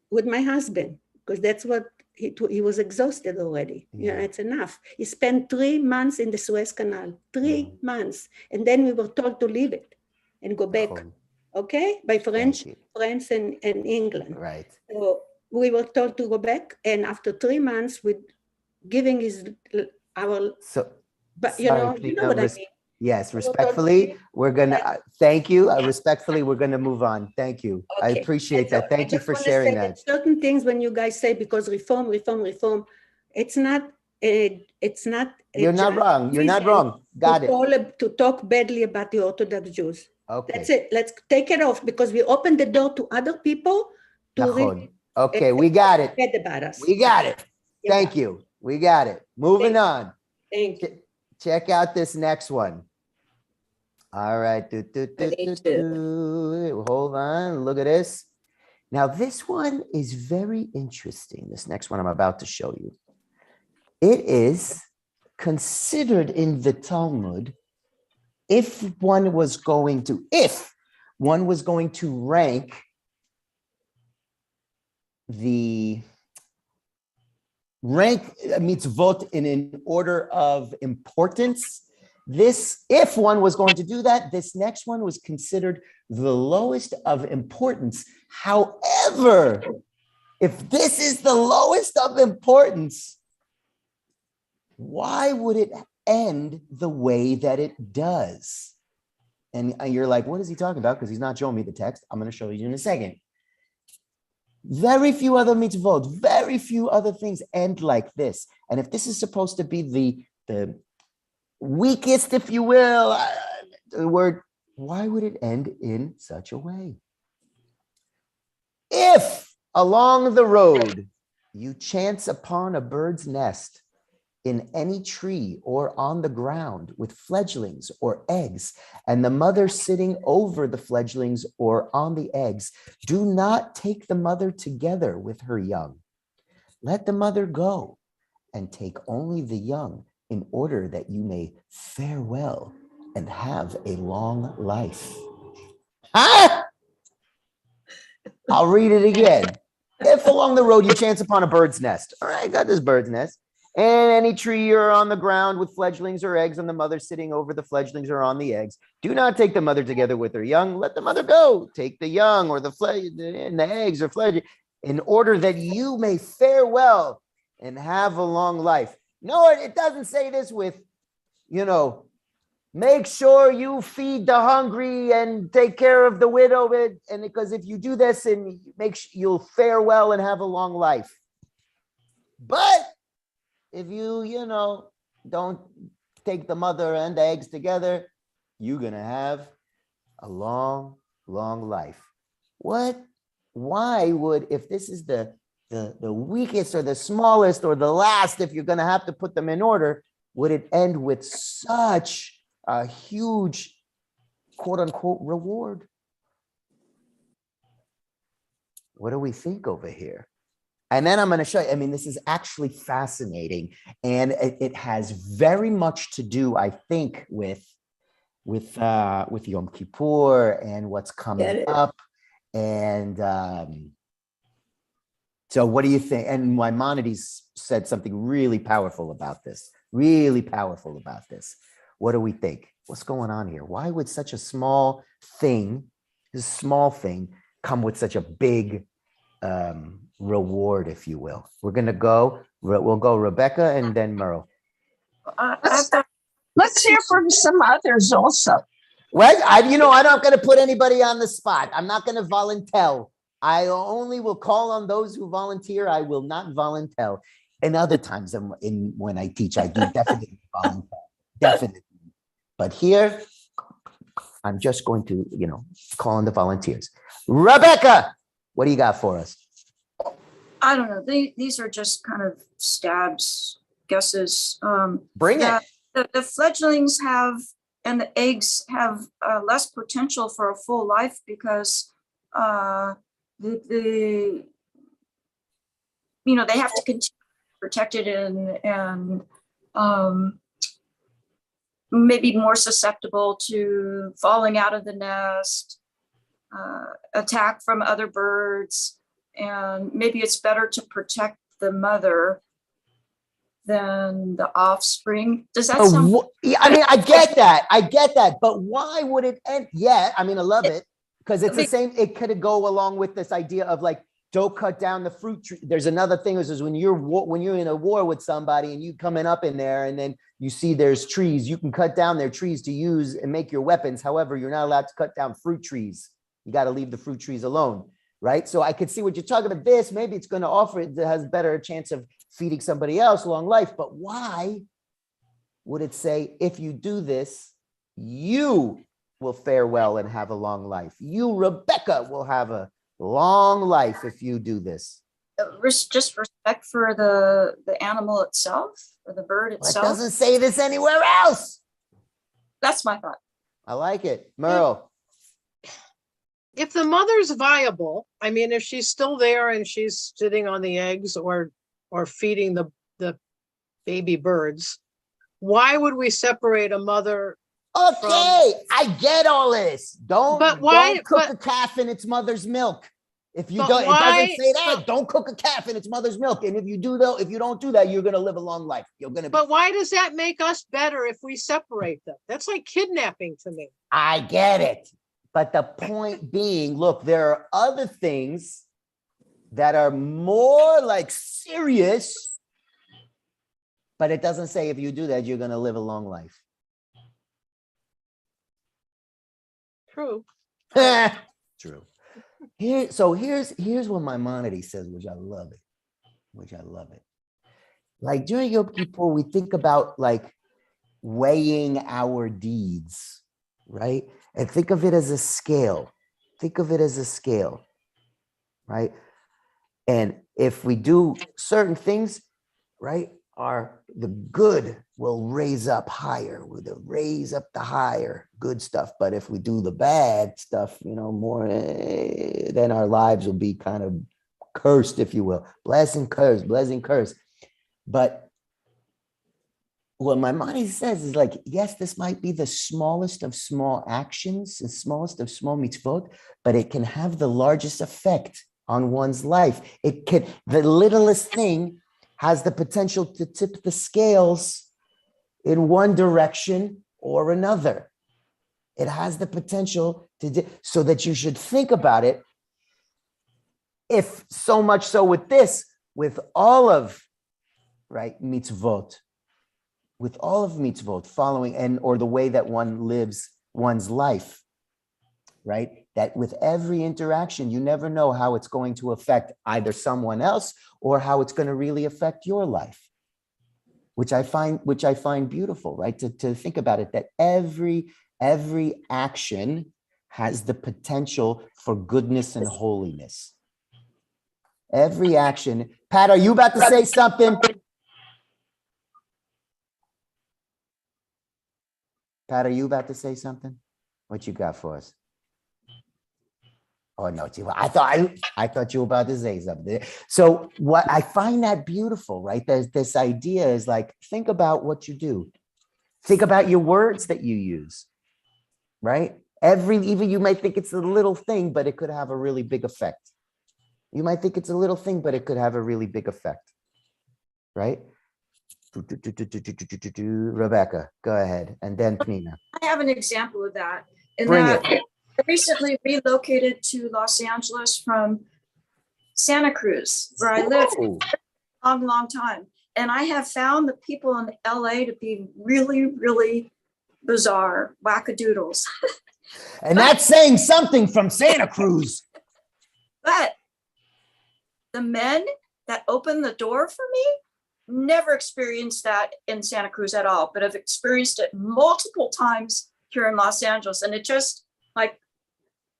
with my husband, because that's what he was exhausted already. Yeah, it's enough. He spent 3 months in the Suez Canal, 3 months. And then we were told to leave it and go back, by France and England. Right. So we were told to go back. And after 3 months, with giving but you know what I mean. Yes, respectfully, we're going to, thank you. Respectfully, we're going to move on. Thank you. I appreciate that. Thank you for sharing that. Certain things when you guys say, because reform, it's not. You're not wrong. You're not wrong. Got it. To talk badly about the Orthodox Jews. Okay. That's it. Let's take it off, because we open the door to other people to really okay, we got it. Bad about us. We got it. Thank you. We got it. Moving on. Thank you. Check out this next one. All right. Hold on. Look at this. Now, this one is very interesting. This next one I'm about to show you. It is considered in the Talmud, if one was going to rank mitzvot in an order of importance. If one was going to do that, this next one was considered the lowest of importance. However, if this is the lowest of importance, why would it end the way that it does? And you're like, what is he talking about? Because he's not showing me the text. I'm going to show you in a second. Very few other mitzvot, very few other things end like this. And if this is supposed to be the weakest, if you will, the word, why would it end in such a way? If along the road you chance upon a bird's nest in any tree or on the ground with fledglings or eggs, and the mother sitting over the fledglings or on the eggs, do not take the mother together with her young. let the mother go and take only the young in order that you may fare well and have a long life. Ah! I'll read it again. If along the road you chance upon a bird's nest. All right, got this bird's nest. And any tree or on the ground with fledglings or eggs, and the mother sitting over the fledglings or on the eggs. Do not take the mother together with her young. Let the mother go. Take the young or the eggs or fledglings in order that you may fare well and have a long life. No, it doesn't say this with, make sure you feed the hungry and take care of the widow. And because if you do this, and you'll fare well and have a long life. But if you don't take the mother and the eggs together, you're going to have a long, long life. Why would, if this is the weakest or the smallest or the last, if you're going to have to put them in order, would it end with such a huge, quote unquote, reward? What do we think over here? And then I'm going to show you, this is actually fascinating. And it has very much to do, I think, with Yom Kippur and what's coming up. And so what do you think? And Maimonides said something really powerful about this. What do we think? What's going on here? Why would such a small thing come with such a big reward, if you will? We'll go Rebecca and then Merle. Let's hear from some others also. Well, I'm not going to put anybody on the spot. I'm not going to volunteer. I only will call on those who volunteer. I will not volunteer. And other times when I teach, I do definitely volunteer. Definitely. But here, I'm just going to, call on the volunteers. Rebecca, what do you got for us? I don't know. These are just kind of stabs, guesses. Bring it. The fledglings and the eggs have less potential for a full life because they have to continue protected and maybe more susceptible to falling out of the nest, attack from other birds, and maybe it's better to protect the mother than the offspring. Does that sound? Yeah, I get that. But why would it end? Yeah, I love it because it's the same. It could go along with this idea of like, don't cut down the fruit tree. There's another thing is when you're in a war with somebody and you coming up in there and then you see there's trees, you can cut down their trees to use and make your weapons. However, you're not allowed to cut down fruit trees. You got to leave the fruit trees alone, right? So I could see what you're talking about. This maybe it's going to offer it has better chance of feeding somebody else long life. But why would it say if you do this, you will fare well and have a long life? You, Rebecca, will have a long life if you do this. Just respect for the animal itself or the bird itself. It doesn't say this anywhere else. That's my thought. I like it. Merle. If the mother's viable, if she's still there and she's sitting on the eggs or feeding the baby birds, why would we separate a mother? Okay, I get all this. Don't cook a calf in its mother's milk. If you don't, it doesn't say that. Don't cook a calf in its mother's milk. And if you don't do that, you're gonna live a long life. But why does that make us better if we separate them? That's like kidnapping to me. I get it. But the point being, look, there are other things that are more like serious, but it doesn't say if you do that, you're gonna live a long life. True. True. Here's what Maimonides says, which I love it. Like during Yom Kippur, we think about like weighing our deeds, right? And think of it as a scale. Right? And if we do certain things, right, the good will raise up higher, raise up the higher good stuff. But if we do the bad stuff, more, then our lives will be kind of cursed, if you will. Bless and curse, bless and curse. But what my mind says is like, yes, this might be the smallest of small actions, the smallest of small mitzvot, but it can have the largest effect on one's life. The littlest thing has the potential to tip the scales in one direction or another. It has the potential so that you should think about it. If so much so with this, with all of, right, mitzvot, with all of mitzvot following or the way that one lives one's life, right? That with every interaction, you never know how it's going to affect either someone else or how it's going to really affect your life, which I find beautiful, right? To think about it, that every action has the potential for goodness and holiness. Every action. Pat, are you about to say something? Pat, are you about to say something? What you got for us? Oh no, I thought you were about to say something. So what I find that beautiful, right? There's this idea is like, think about what you do. Think about your words that you use, right? Even you might think it's a little thing, but it could have a really big effect. You might think it's a little thing, but it could have a really big effect, right? Rebecca, go ahead. And then Pnina. I have an example of that. Bring it. I recently relocated to Los Angeles from Santa Cruz, where I lived Oh. a long, long time. And I have found the people in LA to be really, really bizarre, wackadoodles. And that's saying something from Santa Cruz. But the men that open the door for me never experienced that in Santa Cruz at all, but have experienced it multiple times here in Los Angeles. And it just like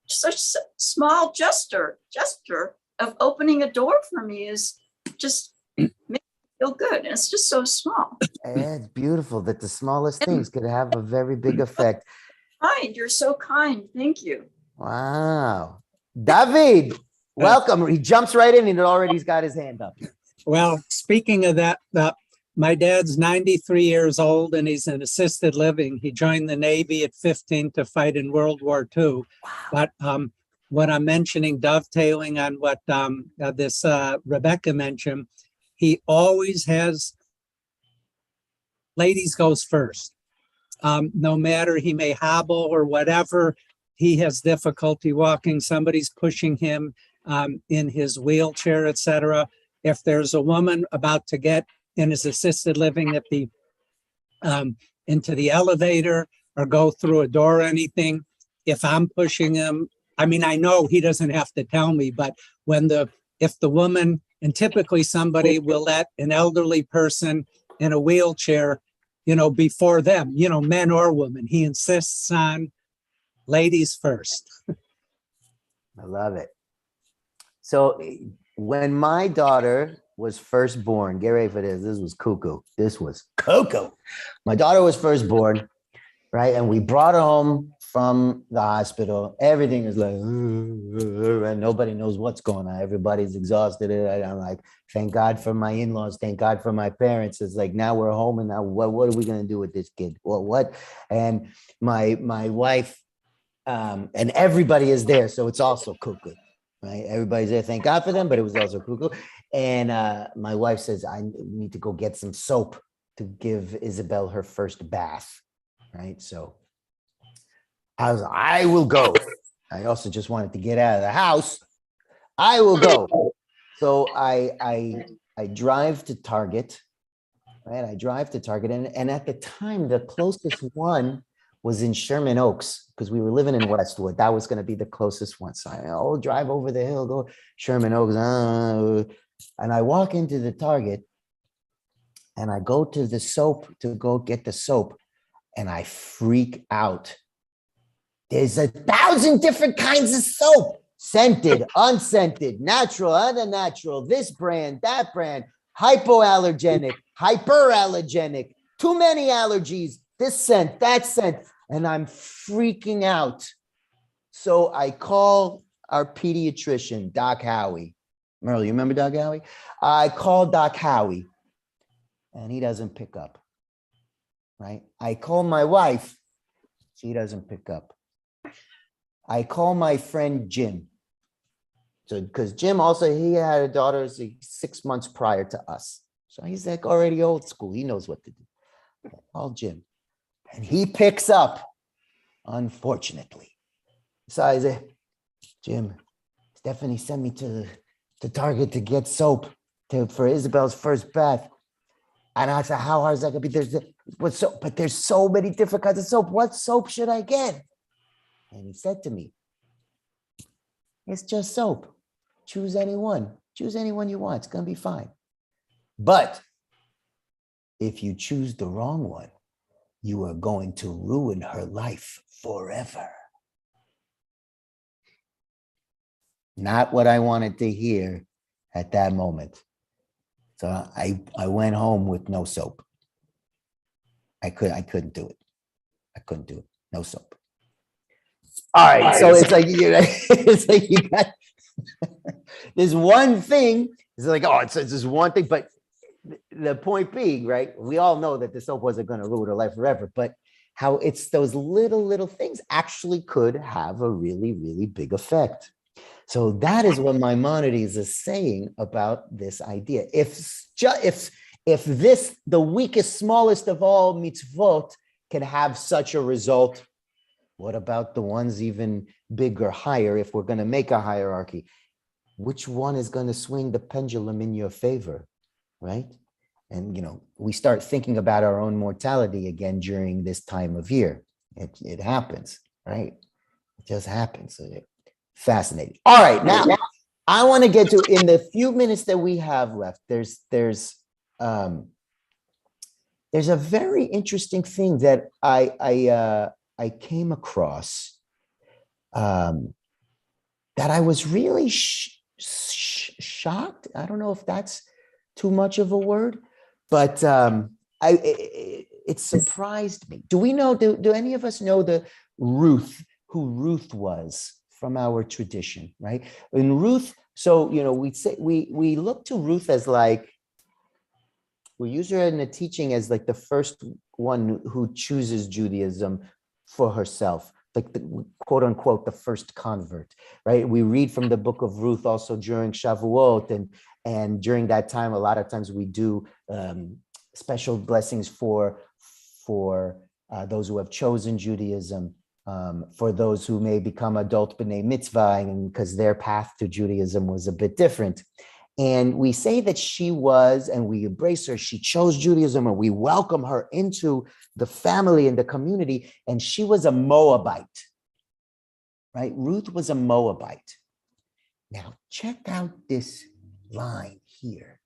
such a small gesture of opening a door for me is just makes me feel good. And it's just so small. It's beautiful that the smallest things could have a very big effect. Kind, you're so kind. Thank you. Wow. David, welcome. He jumps right in and he's got his hand up. Well, speaking of that, my dad's 93 years old and he's in assisted living. He joined the Navy at 15 to fight in World War II. Wow. But what I'm mentioning, dovetailing on what this Rebecca mentioned, he always has ladies goes first. No matter, he may hobble or whatever, he has difficulty walking, somebody's pushing him in his wheelchair, etc. If there's a woman about to get in his assisted living at the into the elevator or go through a door or anything, if I'm pushing him, I mean, I know he doesn't have to tell me, but if the woman, and typically somebody will let an elderly person in a wheelchair, before them, men or women, he insists on ladies first. I love it. So when my daughter was first born, get ready for this. This was cuckoo. My daughter was first born, right? And we brought her home from the hospital. Everything is like, and nobody knows what's going on. Everybody's exhausted. And I'm like, thank God for my in-laws. Thank God for my parents. It's like, now we're home, and now what are we going to do with this kid? What? And my wife, and everybody is there. So it's also cuckoo. Right? Everybody's there. Thank God for them, but it was also cuckoo. And my wife says, I need to go get some soap to give Isabel her first bath. Right? So I will go. I also just wanted to get out of the house. I will go. So I drive to Target. Right? I drive to Target. And at the time, the closest one was in Sherman Oaks, because we were living in Westwood. That was going to be the closest one. So I drive over the hill, go Sherman Oaks. And I walk into the Target and I go to the soap to go get the soap, and I freak out. There's 1,000 different kinds of soap: scented, unscented, natural, unnatural, this brand, that brand, hypoallergenic, hyperallergenic, too many allergies, this scent, that scent. And I'm freaking out. So I call our pediatrician, Doc Howie. Merle, you remember Doc Howie? I call Doc Howie and he doesn't pick up, right? I call my wife, she doesn't pick up. I call my friend Jim. So, because Jim also, he had a daughter 6 months prior to us. So he's like already old school. He knows what to do. I call Jim and he picks up, unfortunately. So I say, Jim, Stephanie sent me to Target to get soap for Isabel's first bath. And I said, how hard is that gonna be? But there's so many different kinds of soap. What soap should I get? And he said to me, it's just soap. Choose anyone. Choose anyone you want. It's gonna be fine. But if you choose the wrong one, you are going to ruin her life forever. Not what I wanted to hear at that moment. So I went home with no soap. I couldn't do it. I couldn't do it. No soap. All right. So it's like, it's like you got this one thing. It's like, oh, it's this one thing. But the point being, right? We all know that the soap wasn't going to ruin her life forever, but how it's those little things actually could have a really, really big effect. So that is what Maimonides is saying about this idea. If this, the weakest, smallest of all mitzvot, can have such a result, what about the ones even bigger, higher? If we're going to make a hierarchy, which one is going to swing the pendulum in your favor, right? And, we start thinking about our own mortality again during this time of year. It happens, right? It just happens. Fascinating. All right, now I want to get to, in the few minutes that we have left, there's a very interesting thing that I came across that I was really shocked. I don't know if that's too much of a word, but it surprised me. Do we know? Do any of us know who Ruth was from our tradition, right? In Ruth, so we look to Ruth as like, we use her in the teaching as like the first one who chooses Judaism for herself, like the quote unquote the first convert, right? We read from the book of Ruth also during Shavuot, and during that time, a lot of times we do special blessings for those who have chosen Judaism. For those who may become adult b'nei mitzvah, and because their path to Judaism was a bit different. And we say that she was, and we embrace her, she chose Judaism, and we welcome her into the family and the community, and she was a Moabite, right? Ruth was a Moabite. Now, check out this line here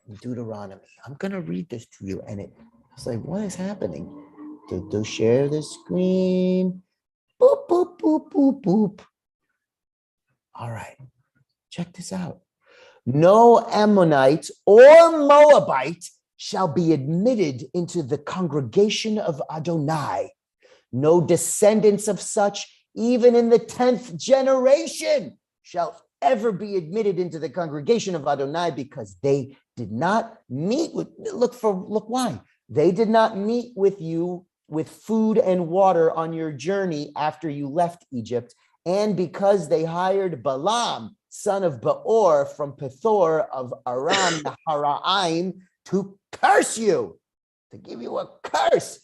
in Deuteronomy. I'm going to read this to you, and it's like, what is happening? To share the screen. Boop, boop, boop, boop, boop. All right, check this out. No Ammonite or Moabite shall be admitted into the congregation of Adonai. No descendants of such, even in the 10th generation, shall ever be admitted into the congregation of Adonai, because they did not meet with, look why. They did not meet with you with food and water on your journey after you left Egypt, and because they hired Balaam, son of Beor, from Pethor of Aram Naharaim, to curse you, to give you a curse.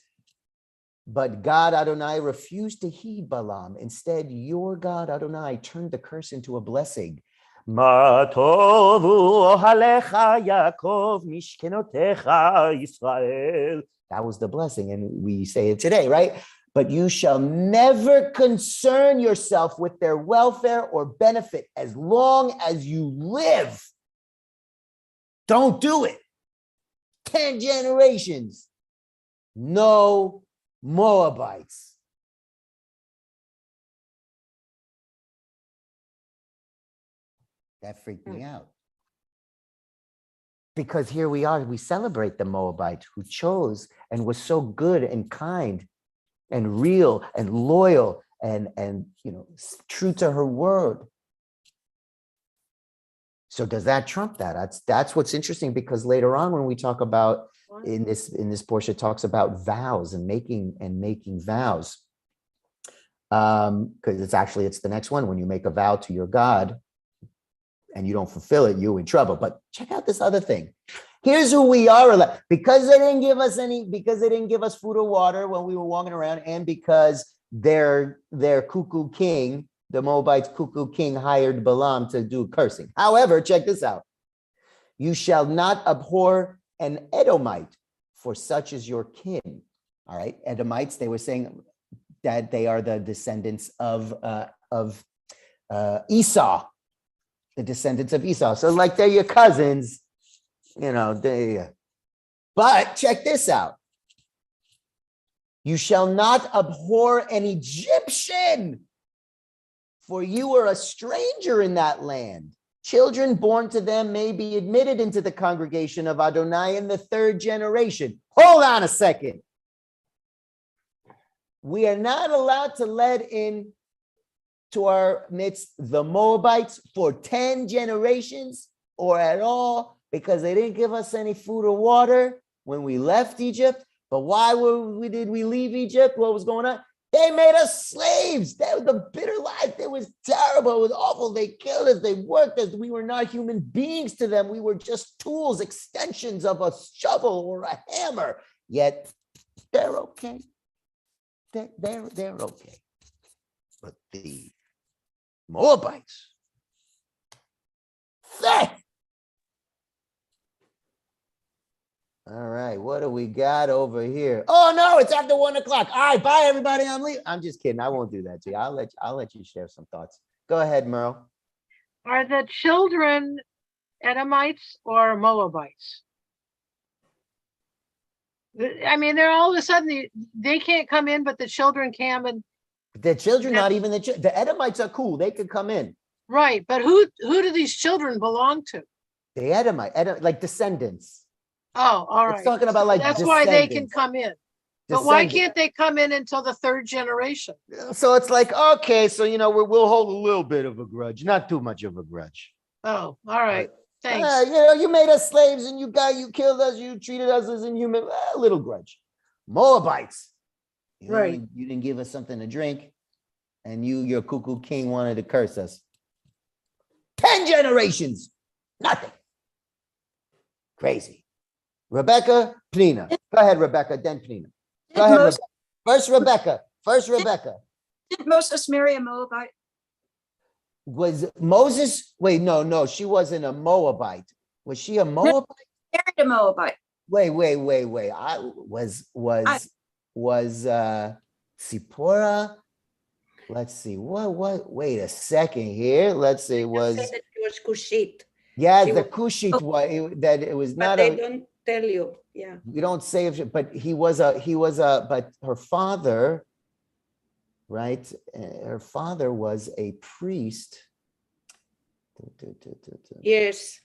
But God Adonai refused to heed Balaam. Instead, your God Adonai turned the curse into a blessing. Ma tovu ohalecha Yaakov mishkenotecha Yisrael. That was the blessing, and we say it today, right? But you shall never concern yourself with their welfare or benefit as long as you live. Don't do it. 10 generations. No Moabites. That freaked me out. Because here we are, we celebrate the Moabite who chose and was so good and kind and real and loyal and true to her word. So does that trump that? That's what's interesting, because later on when we talk about in this portion, it talks about vows and making vows. Because it's the next one. When you make a vow to your God and you don't fulfill it, you're in trouble. But check out this other thing. Here's who we are. Because they didn't give us food or water when we were walking around, and because their cuckoo king, the Moabites' cuckoo king, hired Balaam to do cursing. However, check this out. You shall not abhor an Edomite, for such is your kin. All right. Edomites, they were saying that they are the descendants of Esau, the descendants of Esau. So like they're your cousins, but check this out. You shall not abhor an Egyptian, for you are a stranger in that land. Children born to them may be admitted into the congregation of Adonai in the third generation. Hold on a second. We are not allowed to let in to our midst the Moabites for 10 generations or at all, because they didn't give us any food or water when we left Egypt. But why did we leave Egypt? What was going on? They made us slaves. That was the bitter life. It was terrible. It was awful. They killed us. They worked us. We were not human beings to them. We were just tools, extensions of a shovel or a hammer. Yet they're okay. They're okay. But the Moabites, all right, what do we got over here? Oh no, it's after 1 o'clock. All right, bye everybody. I'm leaving. I'm just kidding. I won't do that to you. I'll let you share some thoughts. Go ahead, Merle. Are the children Edomites or Moabites? I mean, they're all of a sudden they can't come in, but the children can. And the children, not even the Edomites are cool. They could come in. Right, but who do these children belong to? The Edomite, like descendants. Oh, all right. It's talking about like that's why they can come in. But why can't they come in until the third generation? So it's like, okay, so we'll hold a little bit of a grudge, not too much of a grudge. Oh, all right. Thanks. You made us slaves and you killed us, you treated us as inhuman. A little grudge. Moabites. Right. You didn't give us something to drink, and your cuckoo king wanted to curse us. 10 generations, nothing. Crazy. Rebecca, Pnina. Go ahead, Rebecca, then Pnina. Go ahead, Rebecca. First Rebecca. Did Moses marry a Moabite? Was Moses? Wait, no, she wasn't a Moabite. Was she a Moabite? Married a Moabite. Wait. Was Zipporah? Let's see. What? Wait a second here. Let's see. It was Cushite. Yeah, the Cushite one. That it was not. But they don't tell you. Yeah. We don't say if, but he was a. But her father, right? Her father was a priest. Yes.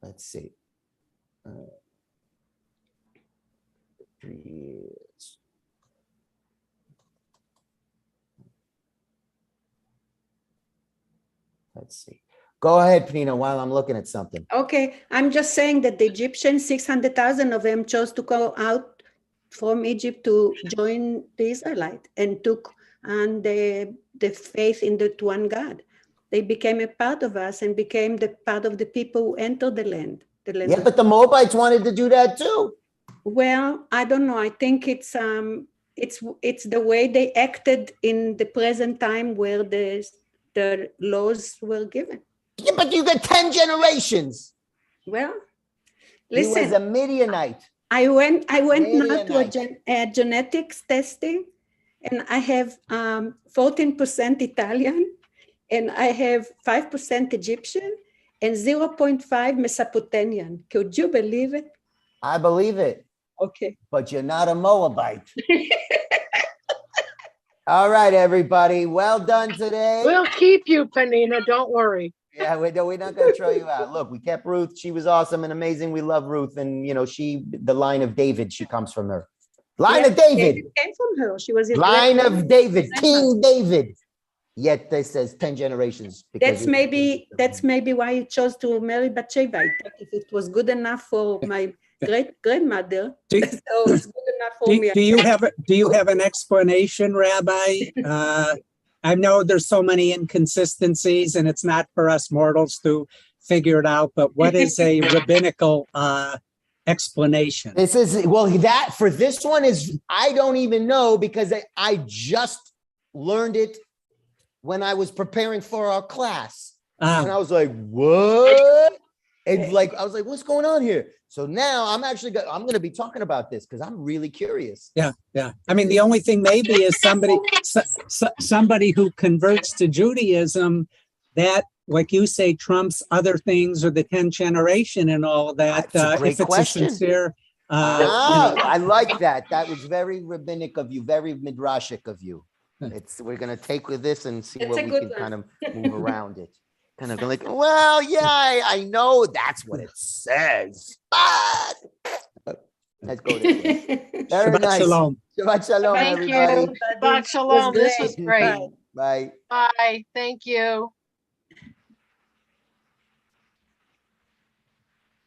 Let's see. 3 years. Let's see. Go ahead, Pnina, while I'm looking at something. Okay, I'm just saying that the Egyptians, 600,000 of them chose to go out from Egypt to join the Israelite and took on the faith in the one God. They became a part of us and became the part of the people who entered the land. Yeah, but the Moabites wanted to do that too. Well, I don't know. I think it's the way they acted in the present time where the laws were given. Yeah, but you got 10 generations. Well, listen. He was a Midianite. I went now to a genetics testing, and I have 14% Italian, and I have 5% Egyptian, and 0.5 Mesopotamian. Could you believe it? I believe it. Okay. But you're not a Moabite. All right, everybody. Well done today. We'll keep you, Pnina. Don't worry. Yeah, we're not going to throw you out. Look, we kept Ruth. She was awesome and amazing. We love Ruth. And, the line of David, she comes from her. Line of David. David came from her. She was line of David. King David. Yet this says 10 generations. Because That's maybe why you chose to marry Bathsheba. I thought if it was good enough for my great grandmother, so it's good enough for me. Do you have an explanation, Rabbi? I know there's so many inconsistencies, and it's not for us mortals to figure it out. But what is a rabbinical explanation? This is, well, that for this one is, I don't even know, because I just learned it when I was preparing for our class. And I was like, what? And like, I was like, what's going on here? So now I'm going to be talking about this because I'm really curious. Yeah. I mean, the only thing maybe is somebody who converts to Judaism, that, like you say, trumps other things, or the 10th generation and all of that. That's a great question. A sincere, I like that. That was very rabbinic of you, very midrashic of you. We're going to take with this and see what we can kind of move around it. Kind of like, well, yeah, I know that's what it says, but let's go this way. Very Shabbat nice. shalom. Shabbat shalom, Thank everybody. you. Shabbat shalom. This was great. Bye. Bye. Thank you.